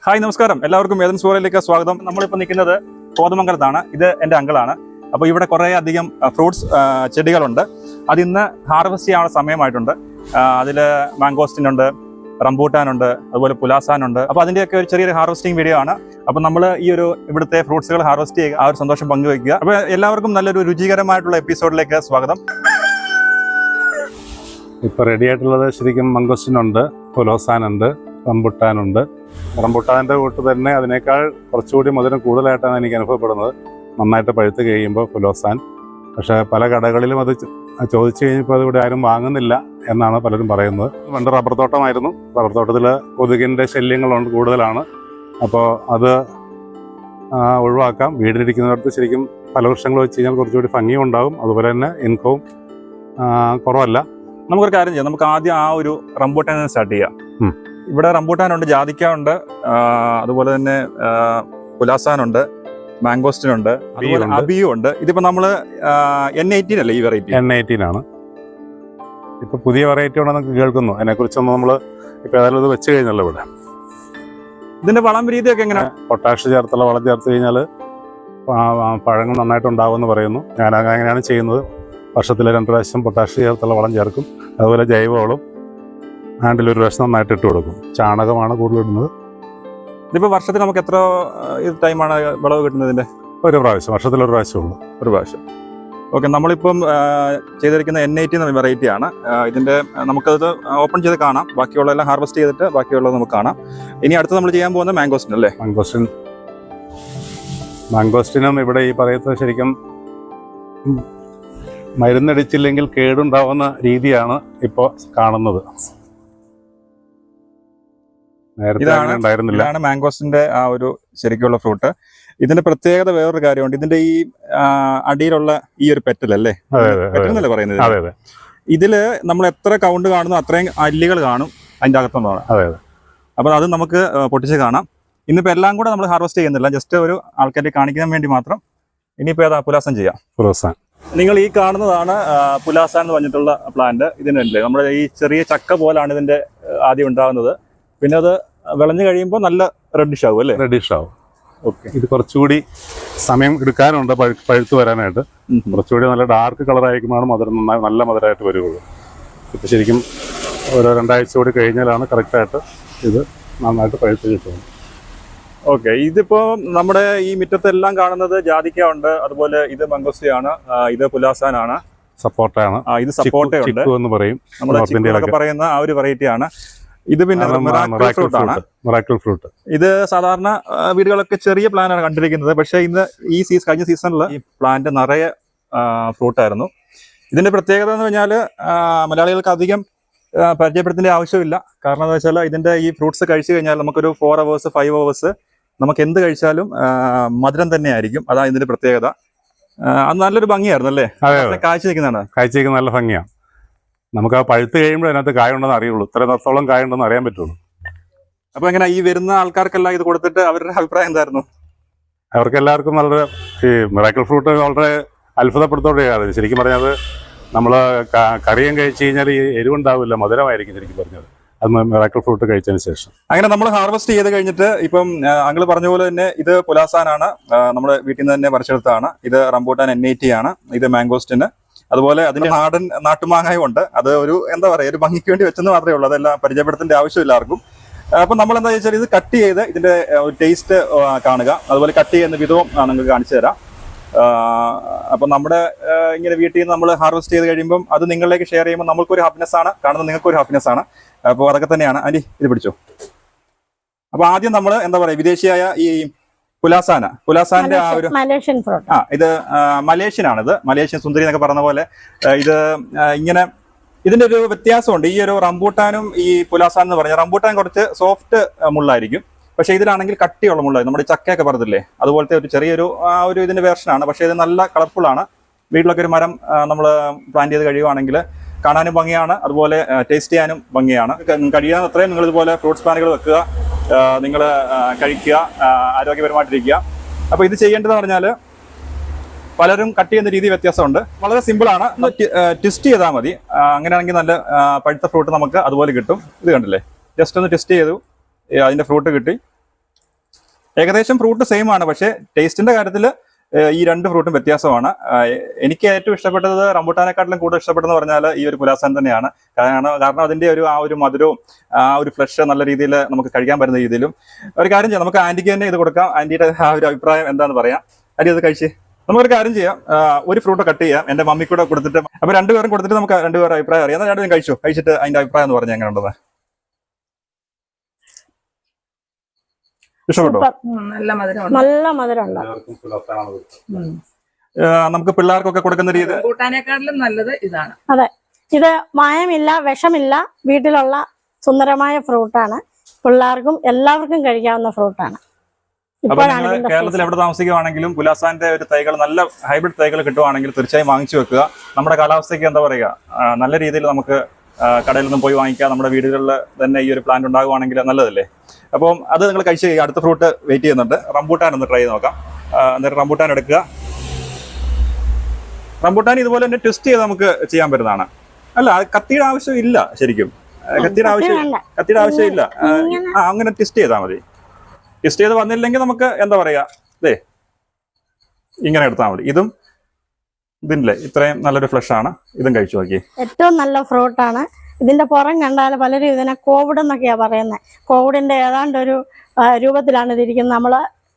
Hi നമസ്കാരം, എല്ലാവർക്കും Athens ഫോറയിലേക്ക് സ്വാഗതം. നമ്മളിപ്പോൾ നിൽക്കുന്നത് കോതമംഗലത്താണ്. ഇത് എൻ്റെ അങ്കിളാണ്. അപ്പോൾ ഇവിടെ കുറേ അധികം ഫ്രൂട്ട്സ് ചെടികളുണ്ട്. അതിന്ന് ഹാർവെസ്റ്റ് ചെയ്യാനുള്ള സമയമായിട്ടുണ്ട്. അതിൽ മാംഗോസ്റ്റിനുണ്ട്, റംബൂട്ടാനുണ്ട്, അതുപോലെ പുലാസാനുണ്ട്. അപ്പോൾ അതിൻ്റെയൊക്കെ ഒരു ചെറിയൊരു ഹാർവെസ്റ്റിംഗ് വീഡിയോ ആണ്. അപ്പോൾ നമ്മൾ ഈ ഒരു ഇവിടുത്തെ ഫ്രൂട്ട്സുകൾ ഹാർവെസ്റ്റ് ചെയ്യുക, ആ ഒരു സന്തോഷം പങ്കുവയ്ക്കുക. അപ്പോൾ എല്ലാവർക്കും നല്ലൊരു രുചികരമായിട്ടുള്ള എപ്പിസോഡിലേക്ക് സ്വാഗതം. ഇപ്പോൾ റെഡി ആയിട്ടുള്ളത് ശരിക്കും മംഗോസ്റ്റിനുണ്ട്, പുലോസാനുണ്ട്, റംബുട്ടാനുണ്ട്. റംബുട്ടാൻ്റെ കൂട്ട് തന്നെ അതിനേക്കാൾ കുറച്ചുകൂടി മധുരം കൂടുതലായിട്ടാണ് എനിക്ക് അനുഭവപ്പെടുന്നത്. നന്നായിട്ട് പഴുത്ത് കഴിയുമ്പോൾ പുലോസാൻ. പക്ഷേ പല കടകളിലും അത് ചോദിച്ചു കഴിഞ്ഞപ്പോൾ അതിവിടെ ആരും വാങ്ങുന്നില്ല എന്നാണ് പലരും പറയുന്നത്. പണ്ട് റബ്ബർ തോട്ടമായിരുന്നു. റബ്ബർ തോട്ടത്തിൽ കൊതുകിൻ്റെ ശല്യങ്ങളുണ്ട്, കൂടുതലാണ്. അപ്പോൾ അത് ഒഴിവാക്കാം. വീടിനിരിക്കുന്നിടത്ത് ശരിക്കും ഫലവൃക്ഷങ്ങൾ വെച്ച് കഴിഞ്ഞാൽ കുറച്ചുകൂടി ഭംഗിയും ഉണ്ടാകും. അതുപോലെ തന്നെ ഇൻകവും കുറവല്ല. നമുക്കൊരു കാര്യം ചെയ്യാം. നമുക്ക് ആദ്യം ആ ഒരു റംബൂട്ടാൻ സ്റ്റാർട്ട് ചെയ്യാം. ഇവിടെ റംബൂട്ടാനുണ്ട്, ജാതിക്ക ഉണ്ട്, അതുപോലെ തന്നെ പുലാസാനുണ്ട്, മാംഗോസ്റ്റിനുണ്ട്, അതുപോലെ അബിയും ഉണ്ട്. ഇതിപ്പോ നമ്മള് N18 അല്ലേ ഈ വെറൈറ്റി? N18 ആണ്. ഇപ്പൊ പുതിയ വെറൈറ്റി ഉണ്ടെന്ന് കേൾക്കുന്നു. അതിനെക്കുറിച്ചൊന്നും നമ്മൾ ഇപ്പൊ ഏതായാലും ഇത് വെച്ച് കഴിഞ്ഞല്ലോ. ഇവിടെ ഇതിന്റെ വളം രീതിയൊക്കെ എങ്ങനെ? പൊട്ടാഷ് ചേർത്തുള്ള വളം ചേർത്ത് കഴിഞ്ഞാൽ പഴങ്ങൾ നന്നായിട്ടുണ്ടാകുമെന്ന് പറയുന്നു. ഞാൻ അങ്ങനെയാണ് ചെയ്യുന്നത്. വർഷത്തിൽ 2 പ്രാവശ്യം പൊട്ടാഷ് ചേർത്തുള്ള വളം ചേർക്കും. അതുപോലെ ജൈവവളം ഹാൻഡിൽ 1 പ്രാവശ്യം നന്നായിട്ട് ഇട്ട് കൊടുക്കും. ചാണകമാണ് കൂടുതലിടുന്നത്. ഇതിപ്പോ വർഷത്തിൽ നമുക്ക് എത്ര ടൈമാണ് വിളവ് കിട്ടുന്നതിന്റെ? 1 പ്രാവശ്യം, വർഷത്തിൽ 1 പ്രാവശ്യമുള്ളൂ. 1 പ്രാവശ്യം. ഓക്കെ, നമ്മളിപ്പം ചെയ്തിരിക്കുന്ന N18 എന്ന വെറൈറ്റി ആണ്. ഇതിന്റെ നമുക്കത് ഓപ്പൺ ചെയ്ത് കാണാം. ബാക്കിയുള്ള എല്ലാം ഹാർവെസ്റ്റ് ചെയ്തിട്ട് ബാക്കിയുള്ളത് നമുക്ക് കാണാം. ഇനി അടുത്ത് നമ്മൾ ചെയ്യാൻ പോകുന്നത് മാംഗോസ്റ്റിൻ അല്ലേ? മാംഗോസ്റ്റിനും ഇവിടെ ഈ പറയുന്നത് ശരിക്കും മരുന്നടിച്ചില്ലെങ്കിൽ കേടുണ്ടാവുന്ന രീതിയാണ് ഇപ്പോൾ കാണുന്നത്. ഇതാണ് മാംഗോസ്റ്റിന്റെ ആ ഒരു ശരിക്കുള്ള ഫ്രൂട്ട്. ഇതിന്റെ പ്രത്യേകത വേറൊരു കാര്യമുണ്ട്. ഇതിന്റെ ഈ അടിയിലുള്ള ഈ ഒരു പെറ്റലല്ലേ, പെറ്റലെന്നല്ലേ പറയുന്നത്? ഇതില് നമ്മൾ എത്ര കൗണ്ട് കാണുന്നു അത്രയും അല്ലികൾ കാണും അതിന്റെ അകത്തുള്ളതാണ്. അപ്പൊ അത് നമുക്ക് പൊട്ടിച്ച് കാണാം. ഇന്നിപ്പോ എല്ലാം കൂടെ നമ്മൾ ഹാർവെസ്റ്റ് ചെയ്യുന്നില്ല, ജസ്റ്റ് ഒരു ആൾക്കാരെ കാണിക്കാൻ വേണ്ടി മാത്രം. ഇനിയിപ്പോ ഏതാ പുലാസാൻ ചെയ്യാം. പുലാസാൻ നിങ്ങൾ ഈ കാണുന്നതാണ് പുലാസാൻ എന്ന് പറഞ്ഞിട്ടുള്ള പ്ലാന്റ്. ഇതിനല്ലേ നമ്മുടെ ഈ ചെറിയ ചക്ക പോലാണ് ഇതിന്റെ ആദ്യം ഉണ്ടാകുന്നത്. പിന്നെ അത് വിളഞ്ഞു കഴിയുമ്പോൾ നല്ല റെഡിഷ് ആവും അല്ലേ? റെഡിഷ് ആവും. ഓക്കെ, ഇത് കുറച്ചുകൂടി സമയം എടുക്കാനുണ്ട് പഴുത്ത് വരാനായിട്ട്. കുറച്ചുകൂടി നല്ല ഡാർക്ക് കളറായിരിക്കുമ്പോഴാണ് മധുരം നല്ല മധുരമായിട്ട് വരുള്ളൂ. ഇപ്പം ശരിക്കും ഓരോ 2 ആഴ്ച കൂടി കഴിഞ്ഞാലാണ് കറക്റ്റായിട്ട് ഇത് നന്നായിട്ട് പഴുത്ത് കിട്ടുന്നത്. ഓക്കെ, ഇതിപ്പോ നമ്മുടെ ഈ മുറ്റത്തെല്ലാം കാണുന്നത് ജാതിക്ക ഉണ്ട്, അതുപോലെ ഇത് മംഗോസ്റ്റിയാണ്, ഇത് പുലാസാനാണ്, സപ്പോർട്ടാണ്, ഇത് സപ്പോർട്ടയുണ്ട് എന്ന് പറയും, നമ്മുടെ പറയുന്ന ആ ഒരു വെറൈറ്റി ആണ്. ഇത് പിന്നെ മിറാക്കിൾ ഫ്രൂട്ട്. ഇത് സാധാരണ വീടുകളൊക്കെ ചെറിയ പ്ലാന്റാണ് കണ്ടിരിക്കുന്നത്. പക്ഷെ ഇന്ന് ഈ കഴിഞ്ഞ സീസണിൽ ഈ പ്ലാന്റ് നിറയെ ഫ്രൂട്ടായിരുന്നു. ഇതിന്റെ പ്രത്യേകത എന്ന് പറഞ്ഞാൽ മലയാളികൾക്ക് അധികം പരിചയപ്പെടുത്തേണ്ട ആവശ്യമില്ല. കാരണം എന്താ വെച്ചാൽ ഇതിന്റെ ഈ ഫ്രൂട്ട്സ് കഴിച്ചു കഴിഞ്ഞാൽ നമുക്കൊരു 4 hours 5 hours നമുക്ക് എന്ത് കഴിച്ചാലും മധുരം തന്നെ ആയിരിക്കും. അതാണ് ഇതിന്റെ പ്രത്യേകത. അത് നല്ലൊരു ഭംഗിയായിരുന്നു അല്ലേ? കാഴ്ച നിൽക്കുന്നതാണ്. നല്ല ഭംഗിയാണ്. നമുക്ക് ആ പഴുത്ത് കഴിയുമ്പോൾ അതിനകത്ത് കായുണ്ടെന്ന് അറിയുള്ളൂ. ഇത്ര നിർത്തോളം കായുണ്ടെന്ന് അറിയാൻ പറ്റുള്ളൂ. അപ്പൊ എങ്ങനെ ഈ വരുന്ന ആൾക്കാർക്കെല്ലാം ഇത് കൊടുത്തിട്ട് അവരുടെ അഭിപ്രായം എന്തായിരുന്നു? അവർക്കെല്ലാവർക്കും വളരെ ഈ മിറാക്കിൾ ഫ്രൂട്ട് വളരെ അത്ഭുതപ്പെടുത്തോടെയാണ്. ശരിക്കും പറഞ്ഞത് നമ്മൾ കറിയും കഴിച്ചു കഴിഞ്ഞാൽ ഈ എരിവുണ്ടാവില്ല, മധുരമായിരിക്കും ശരിക്കും പറഞ്ഞത്. അത് മിറാക്കിൾ ഫ്രൂട്ട് കഴിച്ചതിന് ശേഷം. അങ്ങനെ നമ്മൾ ഹാർവെസ്റ്റ് ചെയ്ത് കഴിഞ്ഞിട്ട് ഇപ്പം അങ്കിൾ പറഞ്ഞ പോലെ തന്നെ ഇത് പുലാസാനാണ്, നമ്മുടെ വീട്ടിൽ നിന്ന് തന്നെ പറിച്ചെടുത്താണ്. ഇത് റംബൂട്ടാൻ N18 ആണ്, ഇത് മാംഗോസ്റ്റിന്. അതുപോലെ അതിന്റെ നാട്ടുമാങ്ങയും ഉണ്ട്. അത് ഒരു എന്താ പറയുക, ഒരു ഭംഗിക്ക് വേണ്ടി വെച്ചെന്ന് മാത്രമേ ഉള്ളൂ. അതെല്ലാം പരിചയപ്പെടുത്തേണ്ട ആവശ്യമില്ല ആർക്കും. അപ്പൊ നമ്മൾ എന്താ വെച്ചാൽ ഇത് കട്ട് ചെയ്ത് ഇതിന്റെ ടേസ്റ്റ് കാണുക, അതുപോലെ കട്ട് ചെയ്യുന്ന വിധവും നിങ്ങൾക്ക് കാണിച്ചു തരാം. അപ്പൊ നമ്മുടെ ഇങ്ങനെ വീട്ടിൽ നിന്ന് നമ്മൾ ഹാർവെസ്റ്റ് ചെയ്ത് കഴിയുമ്പോൾ അത് നിങ്ങളിലേക്ക് ഷെയർ ചെയ്യുമ്പോൾ നമുക്കൊരു ഹാപ്പിനെസ് ആണ്, കാണുന്നത് നിങ്ങൾക്കൊരു ഹാപ്പിനെസ് ആണ്. അപ്പോൾ അതൊക്കെ തന്നെയാണ്. ആന്റി ഇത് പിടിച്ചോ. അപ്പൊ ആദ്യം നമ്മൾ എന്താ പറയാ, വിദേശിയായ ഈ പുലാസാന്റെ ആ ഒരു മലേഷ്യൻ ഫ്രൂട്ട്. ഇത് മലേഷ്യൻ ആണിത്. മലേഷ്യൻ സുന്ദരി എന്നൊക്കെ പറഞ്ഞ പോലെ ഇത് ഇങ്ങനെ ഇതിന്റെ ഒരു വ്യത്യാസമുണ്ട്. ഈ ഒരു റംബൂട്ടാനും ഈ പുലാസാൻ എന്ന് പറഞ്ഞാൽ റംബൂട്ടാൻ കുറച്ച് സോഫ്റ്റ് മുള്ളായിരിക്കും. പക്ഷേ ഇതിലാണെങ്കിൽ കട്ടിയുള്ള മുള്ളായി, നമ്മുടെ ചക്കയൊക്കെ പറഞ്ഞില്ലേ അതുപോലത്തെ ഒരു ചെറിയൊരു ഒരു ഇതിന്റെ വേർഷനാണ്. പക്ഷേ ഇത് നല്ല കളർഫുൾ ആണ്. വീട്ടിലൊക്കെ ഒരു മരം നമ്മൾ പ്ലാന്റ് ചെയ്ത് കഴിയുവാണെങ്കിൽ കാണാനും ഭംഗിയാണ്, അതുപോലെ ടേസ്റ്റ് ചെയ്യാനും ഭംഗിയാണ്. കഴിയാൻ അത്രയും നിങ്ങൾ ഇതുപോലെ ഫ്രൂട്ട്സ് പ്ലാന്റുകൾ വെക്കുക, നിങ്ങൾ കഴിക്കുക, ആരോഗ്യപരമായിട്ടിരിക്കുക. അപ്പോൾ ഇത് ചെയ്യേണ്ടതെന്ന് പറഞ്ഞാൽ പലരും കട്ട് ചെയ്യുന്ന രീതി വ്യത്യാസമുണ്ട്. വളരെ സിമ്പിളാണ്. ട്വിസ്റ്റ് ചെയ്താൽ മതി. അങ്ങനെയാണെങ്കിൽ നല്ല പഴുത്ത ഫ്രൂട്ട് നമുക്ക് അതുപോലെ കിട്ടും. ഇത് കണ്ടില്ലേ, ജസ്റ്റ് ഒന്ന് ട്വിസ്റ്റ് ചെയ്തു, അതിൻ്റെ ഫ്രൂട്ട് കിട്ടി. ഏകദേശം ഫ്രൂട്ട് സെയിം ആണ്, പക്ഷേ ടേസ്റ്റിന്റെ കാര്യത്തിൽ ഈ രണ്ട് ഫ്രൂട്ടും വ്യത്യാസമാണ്. എനിക്ക് ഏറ്റവും ഇഷ്ടപ്പെട്ടത് റംബൂട്ടാനെക്കാട്ടിലും കൂടുതൽ ഇഷ്ടപ്പെട്ടെന്ന് പറഞ്ഞാൽ ഈ ഒരു പുലാസാൻ തന്നെയാണ്. കാരണം അതിന്റെ ആ ഒരു മധുരവും ആ ഒരു ഫ്ലഷ് നല്ല രീതിയിൽ നമുക്ക് കഴിക്കാൻ പറ്റുന്ന രീതിയിലും. ഒരു കാര്യം ചെയ്യാം, നമുക്ക് ആന്റിക്ക് തന്നെ ഇത് കൊടുക്കാം. ആന്റിയുടെ ആ ഒരു അഭിപ്രായം എന്താണെന്ന് പറയാം. ആന്റി അത് കഴിച്ച് നമുക്കൊരു കാര്യം ചെയ്യാം, ഒരു ഫ്രൂട്ട് കട്ട് ചെയ്യാം, എന്റെ മമ്മി കൂടെ കൊടുത്തിട്ട്. അപ്പൊ രണ്ടുപേരും കൊടുത്തിട്ട് നമുക്ക് രണ്ടുപേരും അഭിപ്രായം അറിയാം. എന്നാൽ രണ്ടുപേരും കഴിച്ചിട്ട് അതിന്റെ അഭിപ്രായം എന്ന് പറഞ്ഞാൽ എങ്ങനെ ഉണ്ടെന്ന്. ഇഷ്ടപ്പെട്ടോ? നല്ല മധുരം നമുക്ക് പിള്ളേർക്കൊക്കെ കൊടുക്കുന്ന രീതി റംബൂട്ടാനേക്കാട്ടിലും നല്ലത് ഇതാണ്. അതെ, ഇത് മായമില്ല, വിഷമില്ല, വീട്ടിലുള്ള സുന്ദരമായ ഫ്രൂട്ടാണ്. പിള്ളേർക്കും എല്ലാവർക്കും കഴിക്കാവുന്ന ഫ്രൂട്ടാണ്. അപ്പൊ നിങ്ങൾ കേരളത്തിൽ എവിടെ താമസിക്കുവാണെങ്കിലും പുലാസാന്റെ ഒരു തൈകൾ, നല്ല ഹൈബ്രിഡ് തൈകൾ കിട്ടുവാണെങ്കിൽ തീർച്ചയായും വാങ്ങിച്ചു വെക്കുക. നമ്മുടെ കാലാവസ്ഥയ്ക്ക് എന്താ പറയുക, നല്ല രീതിയിൽ നമുക്ക് കടയിൽ നിന്നും പോയി വാങ്ങിക്കാം. നമ്മുടെ വീടുകളിൽ തന്നെ ഈ ഒരു പ്ലാന്റ് ഉണ്ടാകുവാണെങ്കിൽ നല്ലതല്ലേ. അപ്പം അത് നിങ്ങൾ കഴിച്ച് അടുത്ത ഫ്രൂട്ട് വെയിറ്റ് ചെയ്യുന്നുണ്ട്. റംബൂട്ടാൻ ഒന്ന് ട്രൈ ചെയ്ത് നോക്കാം. എന്നിട്ട് റംബൂട്ടാൻ എടുക്കുക. റംബൂട്ടാൻ ഇതുപോലെ തന്നെ ട്വിസ്റ്റ് ചെയ്ത് നമുക്ക് ചെയ്യാൻ പറ്റുന്നതാണ്. അല്ല, കത്തിയുടെ ആവശ്യം ഇല്ല, ശരിക്കും കത്തിയുടെ ആവശ്യമില്ല. അങ്ങനെ ട്വിസ്റ്റ് ചെയ്താൽ മതി. ട്വിസ്റ്റ് ചെയ്ത് വന്നില്ലെങ്കിൽ നമുക്ക് എന്താ പറയാ, ഇങ്ങനെ എടുത്താൽ മതി. ഇതില്ലേ ഇത്രയും നല്ലൊരു ഫ്ലഷ് ആണ്. ഇതും കഴിച്ചു നോക്കി. ഏറ്റവും നല്ല ഫ്രൂട്ടാണ്. ഇതിന്റെ പുറം കണ്ടാൽ പലരും ഇതിനെ കോവിഡ് എന്നൊക്കെയാ പറയുന്നത്. കോവിഡിന്റെ ഏതാണ്ട് ഒരു രൂപത്തിലാണ് ഇതിരിക്കുന്നത്. നമ്മൾ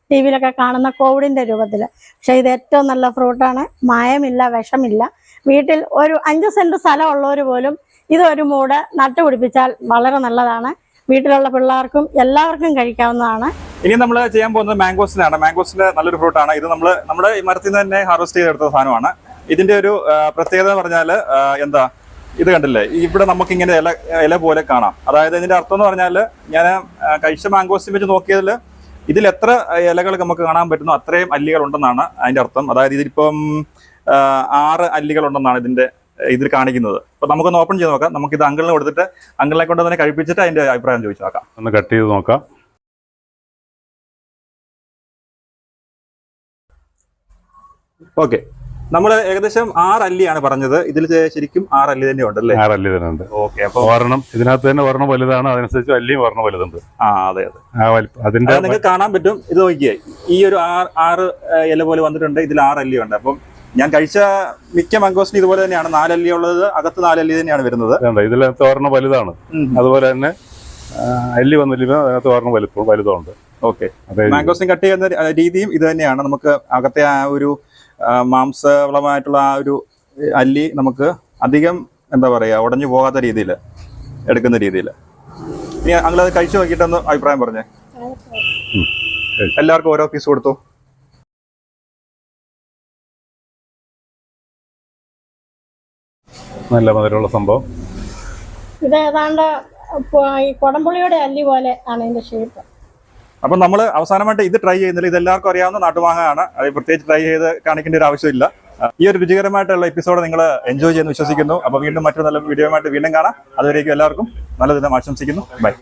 ടി വിയിലൊക്കെ കാണുന്ന കോവിഡിന്റെ രൂപത്തിൽ. പക്ഷെ ഇത് ഏറ്റവും നല്ല ഫ്രൂട്ടാണ്. മായമില്ല, വിഷമില്ല. വീട്ടിൽ ഒരു 5 സെന്റ് സ്ഥലം ഉള്ളവർ പോലും ഇതൊരു മൂട് നട്ടുപിടിപ്പിച്ചാൽ വളരെ നല്ലതാണ്. വീട്ടിലുള്ള പിള്ളേർക്കും എല്ലാവർക്കും കഴിക്കാവുന്നതാണ്. ഇനി നമ്മൾ ചെയ്യാൻ പോകുന്നത് മാംഗോസിനാണ്. മാംഗോസിന്റെ നല്ലൊരു ഫ്രൂട്ടാണ് ഇത്. നമ്മുടെ ഈ മരത്തിൽ നിന്ന് തന്നെ ഹാർവെസ്റ്റ് ചെയ്തെടുത്ത സാധനമാണ്. ഇതിന്റെ ഒരു പ്രത്യേകത എന്ന് പറഞ്ഞാൽ എന്താ, ഇത് കണ്ടില്ലേ, ഇവിടെ നമുക്കിങ്ങനെ ഇല പോലെ കാണാം. അതായത് ഇതിന്റെ അർത്ഥം എന്ന് പറഞ്ഞാൽ, ഞാൻ കഴിച്ച മാംഗോസിനെ വെച്ച് നോക്കിയതിൽ ഇതിൽ എത്ര ഇലകൾ നമുക്ക് കാണാൻ പറ്റുന്നു അത്രയും അല്ലികൾ ഉണ്ടെന്നാണ് അതിന്റെ അർത്ഥം. അതായത് ഇതിലിപ്പം 6 അല്ലികൾ ഉണ്ടെന്നാണ് ഇതിൽ കാണിക്കുന്നത്. അപ്പൊ നമുക്കൊന്ന് ഓപ്പൺ ചെയ്ത് നോക്കാം. നമുക്കിത് അങ്കിളിന് കൊടുത്തിട്ട് അങ്കിളിനെ കൊണ്ട് തന്നെ കഴിപ്പിച്ചിട്ട് അതിന്റെ അഭിപ്രായം ചോദിച്ചു നോക്കാം. ഒന്ന് കട്ട് ചെയ്ത് നോക്കാം. ഓക്കെ, നമ്മൾ ഏകദേശം 6 അല്ലിയാണ് പറഞ്ഞത്. ഇതിൽ ശരിക്കും 6 അല്ലി തന്നെ ഉണ്ടല്ലേ? 6 അല്ലി തന്നെ ഉണ്ട്. ഓക്കെ, അപ്പൊ ഒരെണ്ണം ഇതിനകത്ത് തന്നെ ഒരെണ്ണം വലുതാണ്, അതനുസരിച്ച് അല്ലിയും ഒരെണ്ണം വലുതുണ്ട്. അതെ. അതിന്റെ നിങ്ങൾക്ക് കാണാൻ പറ്റും. ഇത് നോക്കിയേ, ഈ ഒരു 6 ഇല പോലെ വന്നിട്ടുണ്ട്. ഇതിൽ 6 അല്ലി ഉണ്ട്. അപ്പം ഞാൻ കഴിച്ച മിക്ക മാംഗോസിന് ഇതുപോലെ തന്നെയാണ്. 4 അല്ലി ഉള്ളത്, അകത്ത് 4 അല്ലി തന്നെയാണ് വരുന്നത്. ഇതിനകത്ത് ഒരെണ്ണം വലുതാണ്. അതുപോലെ തന്നെ അല്ലി വന്നില്ല, അതിനകത്ത് ഒരെണ്ണം വലുതുണ്ട്. ഓക്കെ, മാംഗോസിന് കട്ട് ചെയ്യുന്ന രീതിയും ഇത് തന്നെയാണ്. നമുക്ക് അകത്തെ ആ ഒരു മാംസവളമായിട്ടുള്ള ആ ഒരു അല്ലി നമുക്ക് അധികം എന്താ പറയാ, ഉടഞ്ഞു പോകാത്ത രീതിയിൽ എടുക്കുന്ന രീതിയിൽ. ഇനി അങ്ങളത് കഴിച്ചു നോക്കിയിട്ടൊന്ന് അഭിപ്രായം പറഞ്ഞേ. എല്ലാവർക്കും ഓരോ പീസ് കൊടുത്തു. നല്ല മധുരമുള്ള സംഭവം. ഇത് ഏതാണ്ട് ഈ കൊടംപുളിയുടെ അല്ലി പോലെ ആണ് ഇതിന്റെ ഷേപ്പ്. അപ്പം നമ്മൾ അവസാനമായിട്ട് ഇത് ട്രൈ ചെയ്യുന്നില്ല. ഇത് എല്ലാവർക്കും അറിയാവുന്ന നാട്ടുമാങ്ങയാണ്. അത് പ്രത്യേകിച്ച് ട്രൈ ചെയ്ത് കാണിക്കേണ്ട ഒരു ആവശ്യമില്ല. ഈ ഒരു രുചികരമായിട്ടുള്ള എപ്പിസോഡ് നിങ്ങൾ എൻജോയ് ചെയ്യുന്നു വിശ്വസിക്കുന്നു. അപ്പോൾ വീണ്ടും മറ്റൊരു നല്ല വീഡിയോയുമായിട്ട് വീണ്ടും കാണാം. അതുവരേക്കും എല്ലാവർക്കും നല്ല ദിനം ആശംസിക്കുന്നു. ബൈ.